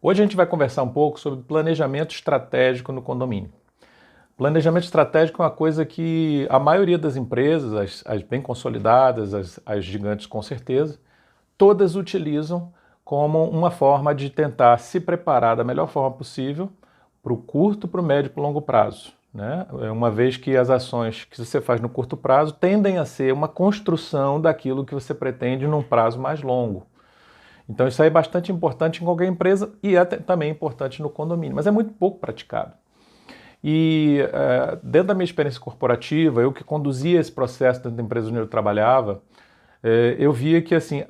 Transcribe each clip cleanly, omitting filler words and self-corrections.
Hoje a gente vai conversar um pouco sobre planejamento estratégico no condomínio. Planejamento estratégico é uma coisa que a maioria das empresas, as bem consolidadas, as gigantes com certeza, todas utilizam como uma forma de tentar se preparar da melhor forma possível para o curto, para o médio e para o longo prazo, né? Uma vez que as ações que você faz no curto prazo tendem a ser uma construção daquilo que você pretende num prazo mais longo. Então isso aí é bastante importante em qualquer empresa e é também importante no condomínio, mas é muito pouco praticado. E dentro da minha experiência corporativa, eu que conduzia esse processo dentro da empresa onde eu trabalhava, eu via que assim,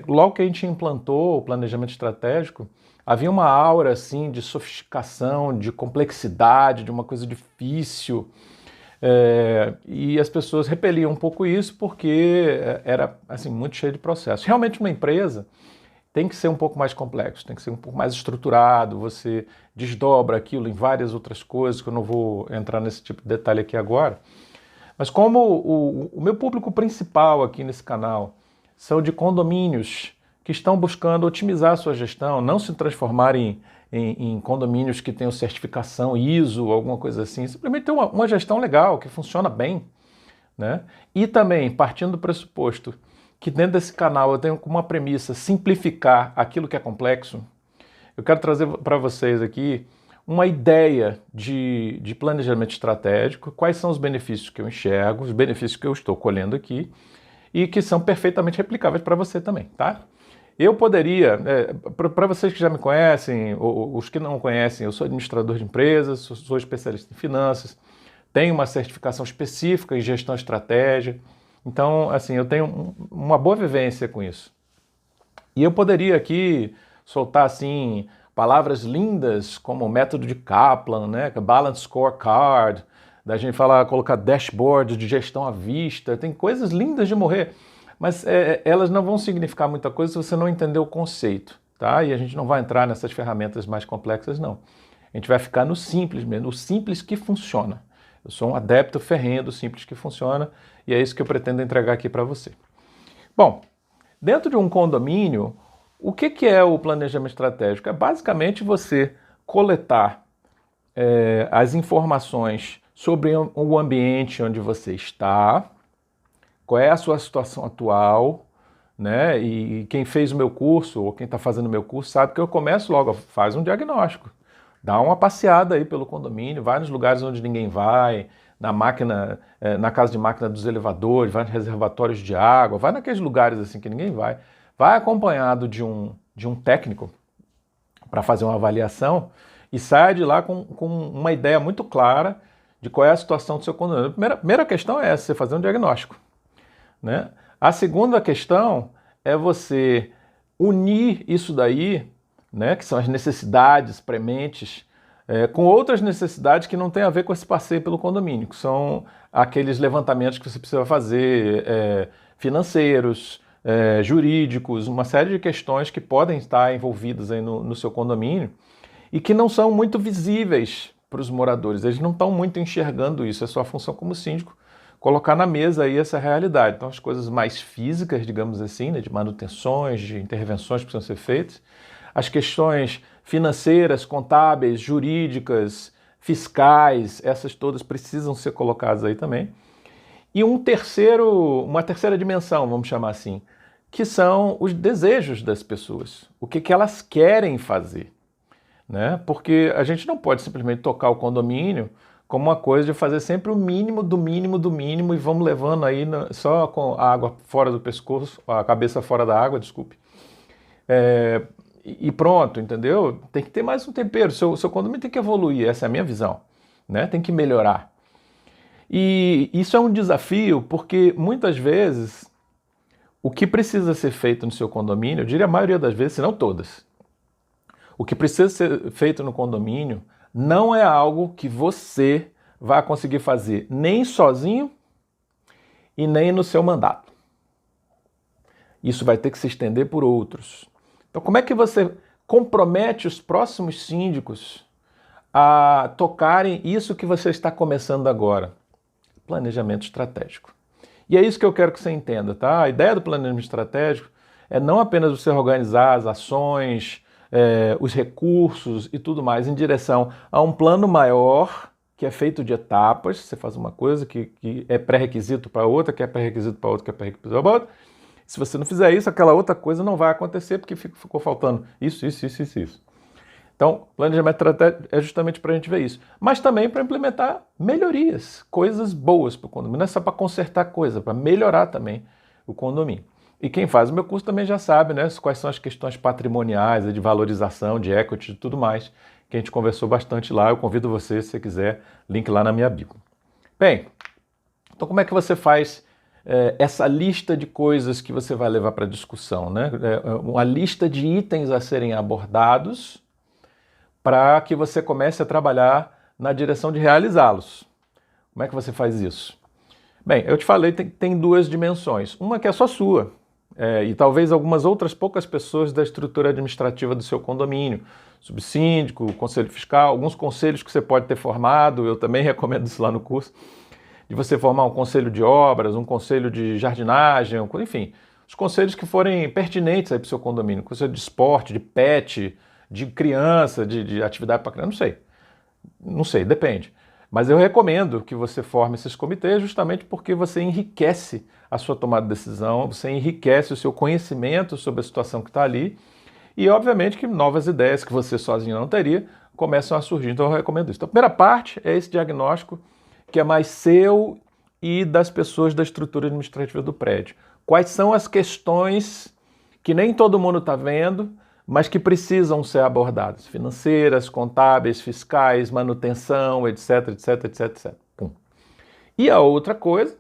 logo que a gente implantou o planejamento estratégico, havia uma aura assim de sofisticação, de complexidade, de uma coisa difícil, e as pessoas repeliam um pouco isso porque era assim muito cheio de processos. Realmente uma empresa tem que ser um pouco mais complexo, tem que ser um pouco mais estruturado, você desdobra aquilo em várias outras coisas, que eu não vou entrar nesse tipo de detalhe aqui agora. Mas como o meu público principal aqui nesse canal são de condomínios que estão buscando otimizar a sua gestão, não se transformar em condomínios que tenham certificação ISO, alguma coisa assim, simplesmente ter uma gestão legal, que funciona bem, né? E também, partindo do pressuposto que dentro desse canal eu tenho como uma premissa simplificar aquilo que é complexo, eu quero trazer para vocês aqui uma ideia de planejamento estratégico, quais são os benefícios que eu enxergo, os benefícios que eu estou colhendo aqui e que são perfeitamente replicáveis para você também, tá? Eu poderia, para vocês que já me conhecem, ou os que não conhecem, eu sou administrador de empresas, sou especialista em finanças, tenho uma certificação específica em gestão e estratégia, então, assim, eu tenho uma boa vivência com isso. E eu poderia aqui soltar, assim, palavras lindas como o método de Kaplan, né, Balance Scorecard, da gente falar, colocar dashboard de gestão à vista, tem coisas lindas de morrer, mas elas não vão significar muita coisa se você não entender o conceito, tá? E a gente não vai entrar nessas ferramentas mais complexas, não. A gente vai ficar no simples mesmo, no simples que funciona. Eu sou um adepto ferrenho do simples que funciona e é isso que eu pretendo entregar aqui para você. Bom, dentro de um condomínio, o que é o planejamento estratégico? É basicamente você coletar as informações sobre o ambiente onde você está, qual é a sua situação atual, né? E quem fez o meu curso ou quem está fazendo o meu curso sabe que eu começo logo, faz um diagnóstico. Dá uma passeada aí pelo condomínio, vai nos lugares onde ninguém vai, na máquina, na casa de máquina dos elevadores, vai nos reservatórios de água, vai naqueles lugares assim que ninguém vai. Vai acompanhado de um técnico para fazer uma avaliação e sai de lá com uma ideia muito clara de qual é a situação do seu condomínio. A primeira questão é essa, você fazer um diagnóstico, né? A segunda questão é você unir isso daí, né, que são as necessidades prementes, com outras necessidades que não têm a ver com esse passeio pelo condomínio, que são aqueles levantamentos que você precisa fazer, financeiros, jurídicos, uma série de questões que podem estar envolvidas aí no seu condomínio e que não são muito visíveis para os moradores. Eles não estão muito enxergando isso, é sua função como síndico colocar na mesa aí essa realidade. Então as coisas mais físicas, digamos assim, né, de manutenções, de intervenções que precisam ser feitas, as questões financeiras, contábeis, jurídicas, fiscais, essas todas precisam ser colocadas aí também. E uma terceira dimensão, vamos chamar assim, que são os desejos das pessoas, o que elas querem fazer, né? Porque a gente não pode simplesmente tocar o condomínio como uma coisa de fazer sempre o mínimo do mínimo do mínimo e vamos levando aí só com a água fora do pescoço, a cabeça fora da água, desculpe. E pronto, entendeu? Tem que ter mais um tempero, seu condomínio tem que evoluir, essa é a minha visão, né? Tem que melhorar. E isso é um desafio porque muitas vezes o que precisa ser feito no seu condomínio, eu diria a maioria das vezes, se não todas, o que precisa ser feito no condomínio não é algo que você vai conseguir fazer nem sozinho e nem no seu mandato. Isso vai ter que se estender por outros. Então, como é que você compromete os próximos síndicos a tocarem isso que você está começando agora? Planejamento estratégico. E é isso que eu quero que você entenda, tá? A ideia do planejamento estratégico é não apenas você organizar as ações, os recursos e tudo mais em direção a um plano maior que é feito de etapas. Você faz uma coisa que é pré-requisito para outra, que é pré-requisito para outra, que é pré-requisito para outra. Se você não fizer isso, aquela outra coisa não vai acontecer porque ficou faltando isso. Então, planejamento estratégico é justamente para a gente ver isso. Mas também para implementar melhorias, coisas boas para o condomínio. Não é só para consertar coisa, para melhorar também o condomínio. E quem faz o meu curso também já sabe, né, quais são as questões patrimoniais, de valorização, de equity e tudo mais, que a gente conversou bastante lá. Eu convido você, se você quiser, link lá na minha bio. Bem, então como é que você faz essa lista de coisas que você vai levar para discussão, né? Uma lista de itens a serem abordados para que você comece a trabalhar na direção de realizá-los. Como é que você faz isso? Bem, eu te falei, tem duas dimensões. Uma que é só sua, e talvez algumas outras poucas pessoas da estrutura administrativa do seu condomínio, subsíndico, conselho fiscal, alguns conselhos que você pode ter formado, eu também recomendo isso lá no curso, de você formar um conselho de obras, um conselho de jardinagem, enfim, os conselhos que forem pertinentes aí para o seu condomínio, conselho de esporte, de pet, de criança, de atividade para criança, não sei, depende. Mas eu recomendo que você forme esses comitês justamente porque você enriquece a sua tomada de decisão, você enriquece o seu conhecimento sobre a situação que está ali e, obviamente, que novas ideias que você sozinho não teria começam a surgir. Então, eu recomendo isso. Então, a primeira parte é esse diagnóstico que é mais seu e das pessoas da estrutura administrativa do prédio. Quais são as questões que nem todo mundo está vendo, mas que precisam ser abordadas, financeiras, contábeis, fiscais, manutenção, etc. Pum. E a outra coisa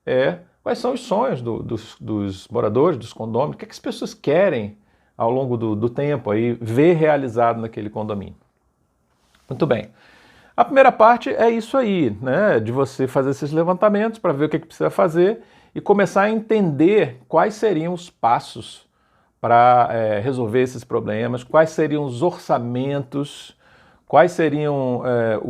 é quais são os sonhos dos moradores, dos condôminos, o que as pessoas querem ao longo do tempo aí ver realizado naquele condomínio. Muito bem. A primeira parte é isso aí, né, de você fazer esses levantamentos para ver o que precisa fazer e começar a entender quais seriam os passos para resolver esses problemas, quais seriam os orçamentos, quais seriam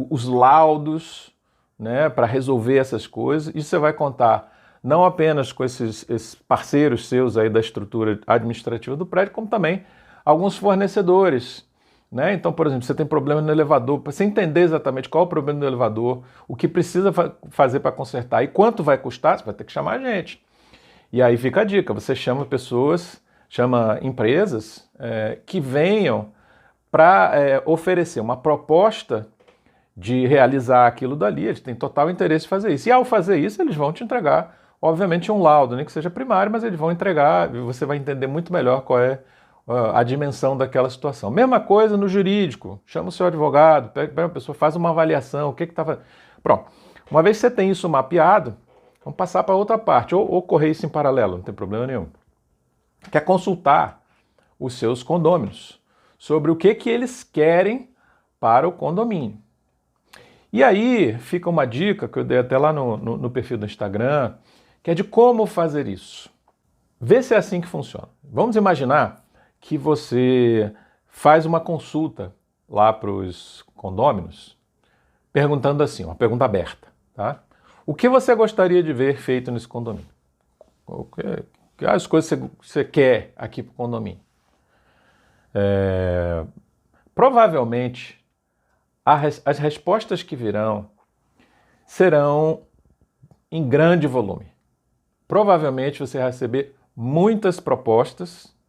os laudos, né, para resolver essas coisas. E você vai contar não apenas com esses parceiros seus aí da estrutura administrativa do prédio, como também alguns fornecedores, né? Então, por exemplo, você tem problema no elevador, para você entender exatamente qual é o problema do elevador, o que precisa fazer para consertar e quanto vai custar, você vai ter que chamar a gente. E aí fica a dica, você chama pessoas, chama empresas que venham para oferecer uma proposta de realizar aquilo dali, eles têm total interesse em fazer isso. E ao fazer isso, eles vão te entregar, obviamente, um laudo, nem que seja primário, mas eles vão entregar e você vai entender muito melhor qual é a dimensão daquela situação. Mesma coisa no jurídico, chama o seu advogado, pega uma pessoa, faz uma avaliação, o que está fazendo. Pronto, uma vez que você tem isso mapeado, vamos passar para outra parte, ou correr isso em paralelo, não tem problema nenhum. Que é consultar os seus condôminos sobre o que eles querem para o condomínio. E aí fica uma dica que eu dei até lá no perfil do Instagram, que é de como fazer isso. Vê se é assim que funciona. Vamos imaginar que você faz uma consulta lá para os condôminos, perguntando assim, uma pergunta aberta, tá? O que você gostaria de ver feito nesse condomínio? As coisas que você quer aqui para o condomínio? Provavelmente, as respostas que virão serão em grande volume. Provavelmente você vai receber muitas propostas,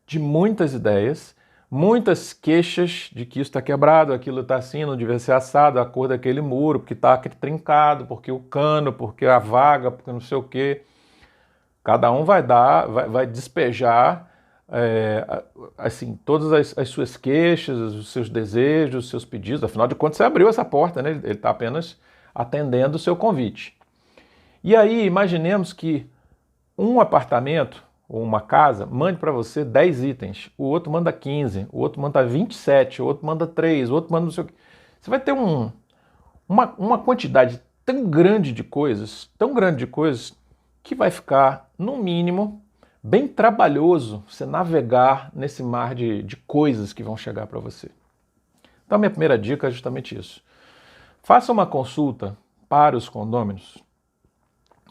de muitas ideias, muitas queixas de que isso está quebrado, aquilo está assim, não devia ser assado, a cor daquele muro, porque está trincado, porque o cano, porque a vaga, porque não sei o quê. Cada um vai despejar assim, todas as suas queixas, os seus desejos, os seus pedidos. Afinal de contas, você abriu essa porta, né? Ele está apenas atendendo o seu convite. E aí, imaginemos que um apartamento ou uma casa mande para você 10 itens, o outro manda 15, o outro manda 27, o outro manda 3, o outro manda não sei o quê. Você vai ter uma quantidade tão grande de coisas, que vai ficar, no mínimo, bem trabalhoso você navegar nesse mar de coisas que vão chegar para você. Então, a minha primeira dica é justamente isso. Faça uma consulta para os condôminos,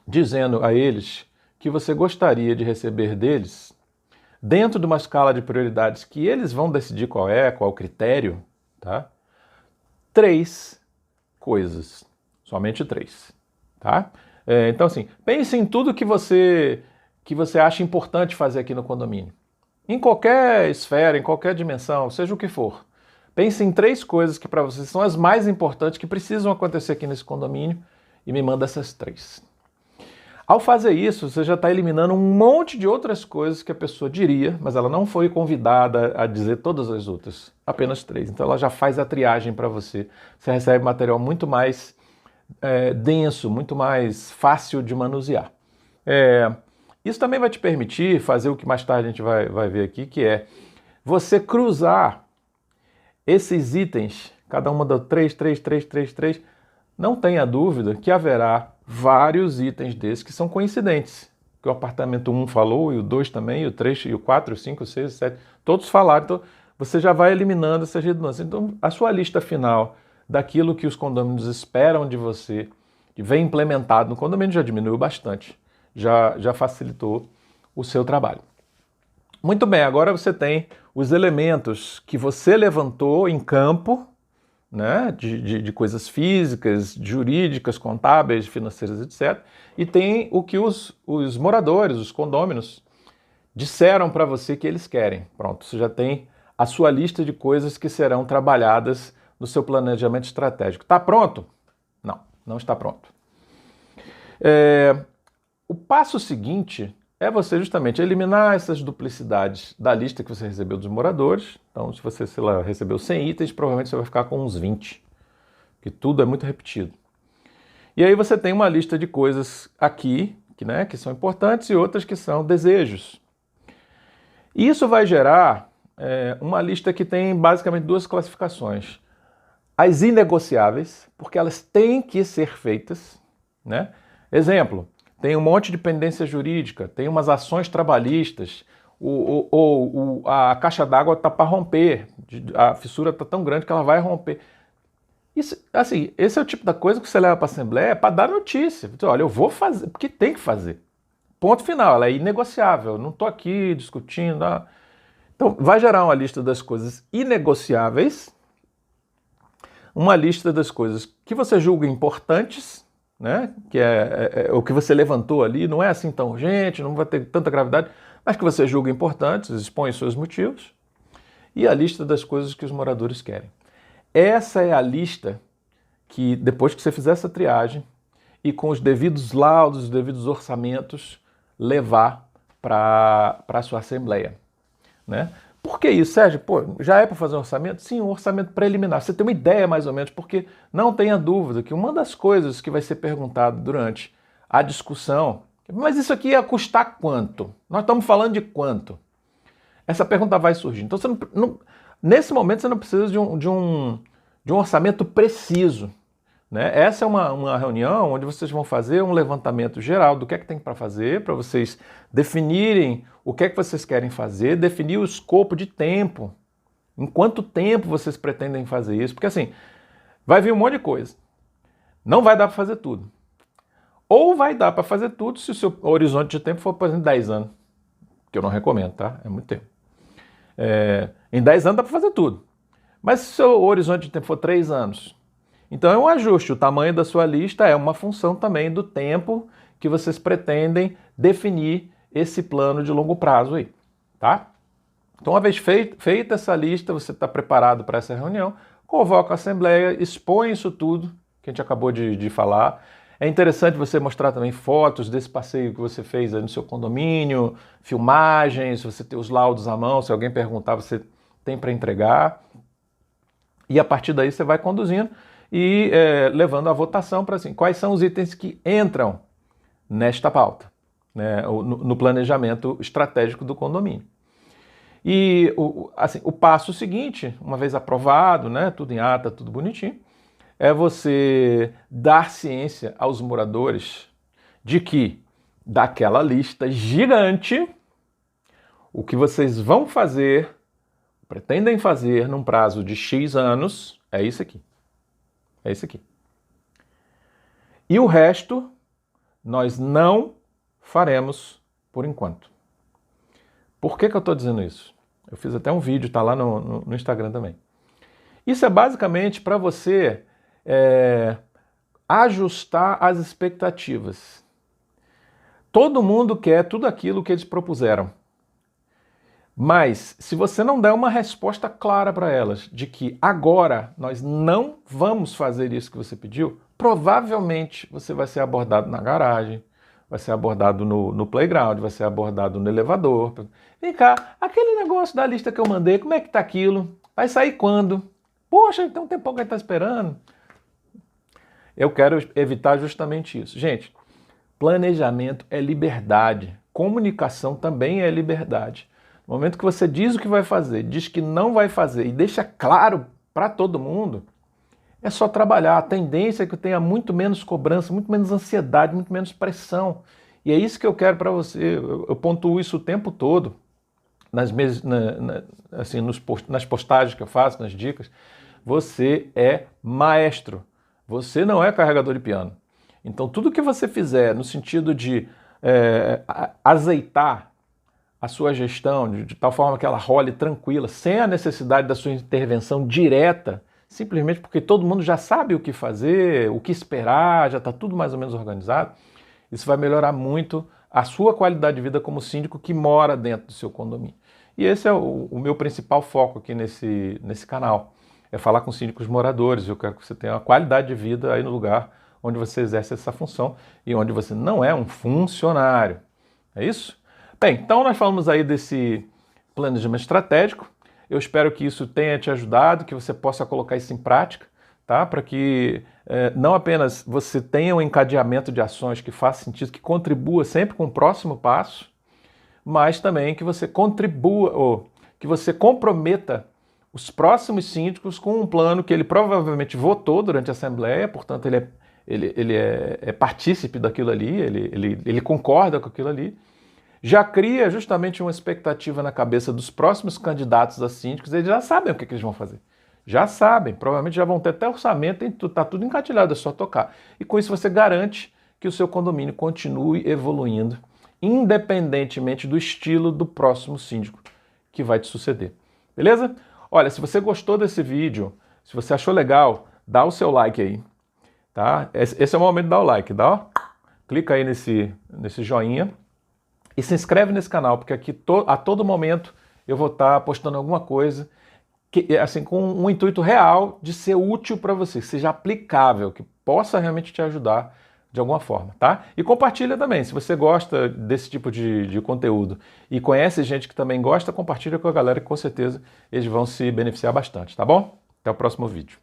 dizendo a eles que você gostaria de receber deles dentro de uma escala de prioridades que eles vão decidir qual o critério, tá? 3 coisas, somente 3, tá? Então assim, pense em tudo que você acha importante fazer aqui no condomínio. Em qualquer esfera, em qualquer dimensão, seja o que for. Pense em 3 coisas que para vocês são as mais importantes que precisam acontecer aqui nesse condomínio e me manda essas 3. Ao fazer isso, você já está eliminando um monte de outras coisas que a pessoa diria, mas ela não foi convidada a dizer todas as outras, apenas 3. Então ela já faz a triagem para você. Você recebe material muito mais denso, muito mais fácil de manusear. Isso também vai te permitir fazer o que mais tarde a gente vai ver aqui, que é você cruzar esses itens, cada uma da 3, 3, 3, 3, 3, não tenha dúvida que haverá vários itens desses que são coincidentes. Que o apartamento 1 falou, e o 2 também, e o 3, e o 4, o 5, o 6, o 7, todos falaram. Então, você já vai eliminando essas redundâncias. Então, a sua lista final daquilo que os condomínios esperam de você, que vem implementado no condomínio, já diminuiu bastante. Já facilitou o seu trabalho. Muito bem, agora você tem os elementos que você levantou em campo, né, de coisas físicas, jurídicas, contábeis, financeiras, etc. E tem o que os moradores, os condôminos, disseram para você que eles querem. Pronto, você já tem a sua lista de coisas que serão trabalhadas no seu planejamento estratégico. Está pronto? Não, não está pronto. O passo seguinte é você justamente eliminar essas duplicidades da lista que você recebeu dos moradores. Então, se você, sei lá, recebeu 100 itens, provavelmente você vai ficar com uns 20, porque tudo é muito repetido. E aí você tem uma lista de coisas aqui, que são importantes, e outras que são desejos. E isso vai gerar uma lista que tem basicamente 2 classificações. As inegociáveis, porque elas têm que ser feitas, né? Exemplo, tem um monte de pendência jurídica, tem umas ações trabalhistas, a caixa d'água está para romper, a fissura está tão grande que ela vai romper. Isso, assim, esse é o tipo da coisa que você leva para a Assembleia para dar notícia. Olha, eu vou fazer, porque tem que fazer. Ponto final, ela é inegociável, não estou aqui discutindo. Então, vai gerar uma lista das coisas inegociáveis, uma lista das coisas que você julga importantes, né? Que é o que você levantou ali, não é assim tão urgente, não vai ter tanta gravidade, mas que você julga importantes, expõe os seus motivos, e a lista das coisas que os moradores querem. Essa é a lista que, depois que você fizer essa triagem, e com os devidos laudos, os devidos orçamentos, levar para a sua Assembleia, né? Por que isso, Sérgio? Pô, já é para fazer um orçamento? Sim, um orçamento preliminar. Você tem uma ideia mais ou menos, porque não tenha dúvida que uma das coisas que vai ser perguntado durante a discussão, mas isso aqui ia custar quanto? Nós estamos falando de quanto? Essa pergunta vai surgir. Então, nesse momento, você não precisa de um orçamento preciso, né? Essa é uma reunião onde vocês vão fazer um levantamento geral do que é que tem para fazer, para vocês definirem o que é que vocês querem fazer, definir o escopo de tempo, em quanto tempo vocês pretendem fazer isso, porque assim, vai vir um monte de coisa, não vai dar para fazer tudo. Ou vai dar para fazer tudo se o seu horizonte de tempo for, por exemplo, 10 anos, que eu não recomendo, tá? É muito tempo. Em 10 anos dá para fazer tudo, mas se o seu horizonte de tempo for 3 anos, então é um ajuste, o tamanho da sua lista é uma função também do tempo que vocês pretendem definir esse plano de longo prazo aí, tá? Então, uma vez feita essa lista, você está preparado para essa reunião, convoca a Assembleia, expõe isso tudo que a gente acabou de falar. É interessante você mostrar também fotos desse passeio que você fez aí no seu condomínio, filmagens, você ter os laudos à mão, se alguém perguntar, você tem para entregar. E a partir daí você vai conduzindo e levando a votação para assim, quais são os itens que entram nesta pauta, né, no planejamento estratégico do condomínio. E o passo seguinte, uma vez aprovado, né, tudo em ata, tudo bonitinho, é você dar ciência aos moradores de que daquela lista gigante, o que vocês vão fazer, pretendem fazer num prazo de X anos, é isso aqui. É isso aqui. E o resto nós não faremos por enquanto. Por que eu estou dizendo isso? Eu fiz até um vídeo, está lá no Instagram também. Isso é basicamente para você ajustar as expectativas. Todo mundo quer tudo aquilo que eles propuseram. Mas se você não der uma resposta clara para elas de que agora nós não vamos fazer isso que você pediu, provavelmente você vai ser abordado na garagem, vai ser abordado no playground, vai ser abordado no elevador. Vem cá, aquele negócio da lista que eu mandei, como é que tá aquilo? Vai sair quando? Poxa, tem um tempão que a gente está esperando. Eu quero evitar justamente isso. Gente, planejamento é liberdade. Comunicação também é liberdade. No momento que você diz o que vai fazer, diz que não vai fazer e deixa claro para todo mundo, é só trabalhar. A tendência é que eu tenha muito menos cobrança, muito menos ansiedade, muito menos pressão. E é isso que eu quero para você. Eu pontuo isso o tempo todo nas postagens que eu faço, nas dicas. Você é maestro. Você não é carregador de piano. Então, tudo que você fizer no sentido de azeitar a sua gestão de tal forma que ela role tranquila, sem a necessidade da sua intervenção direta, simplesmente porque todo mundo já sabe o que fazer, o que esperar, já está tudo mais ou menos organizado, isso vai melhorar muito a sua qualidade de vida como síndico que mora dentro do seu condomínio. E esse é o meu principal foco aqui nesse canal, é falar com síndicos moradores. Eu quero que você tenha uma qualidade de vida aí no lugar onde você exerce essa função e onde você não é um funcionário. É isso? Bem, então nós falamos aí desse planejamento estratégico. Eu espero que isso tenha te ajudado, que você possa colocar isso em prática, tá? Para que não apenas você tenha um encadeamento de ações que faça sentido, que contribua sempre com o próximo passo, mas também que você contribua ou que você comprometa os próximos síndicos com um plano que ele provavelmente votou durante a Assembleia, portanto ele é partícipe daquilo ali, ele concorda com aquilo ali, já cria justamente uma expectativa na cabeça dos próximos candidatos a síndicos, eles já sabem o que eles vão fazer. Já sabem, provavelmente já vão ter até orçamento, está tudo encatilhado, é só tocar. E com isso você garante que o seu condomínio continue evoluindo, independentemente do estilo do próximo síndico que vai te suceder. Beleza? Olha, se você gostou desse vídeo, se você achou legal, dá o seu like aí, tá? Esse é o momento de dar o like, dá, ó. Clica aí nesse joinha e se inscreve nesse canal, porque aqui a todo momento eu vou estar postando alguma coisa que, assim, com um intuito real de ser útil para você, que seja aplicável, que possa realmente te ajudar de alguma forma, tá? E compartilha também, se você gosta desse tipo de conteúdo e conhece gente que também gosta, compartilha com a galera que com certeza eles vão se beneficiar bastante, tá bom? Até o próximo vídeo.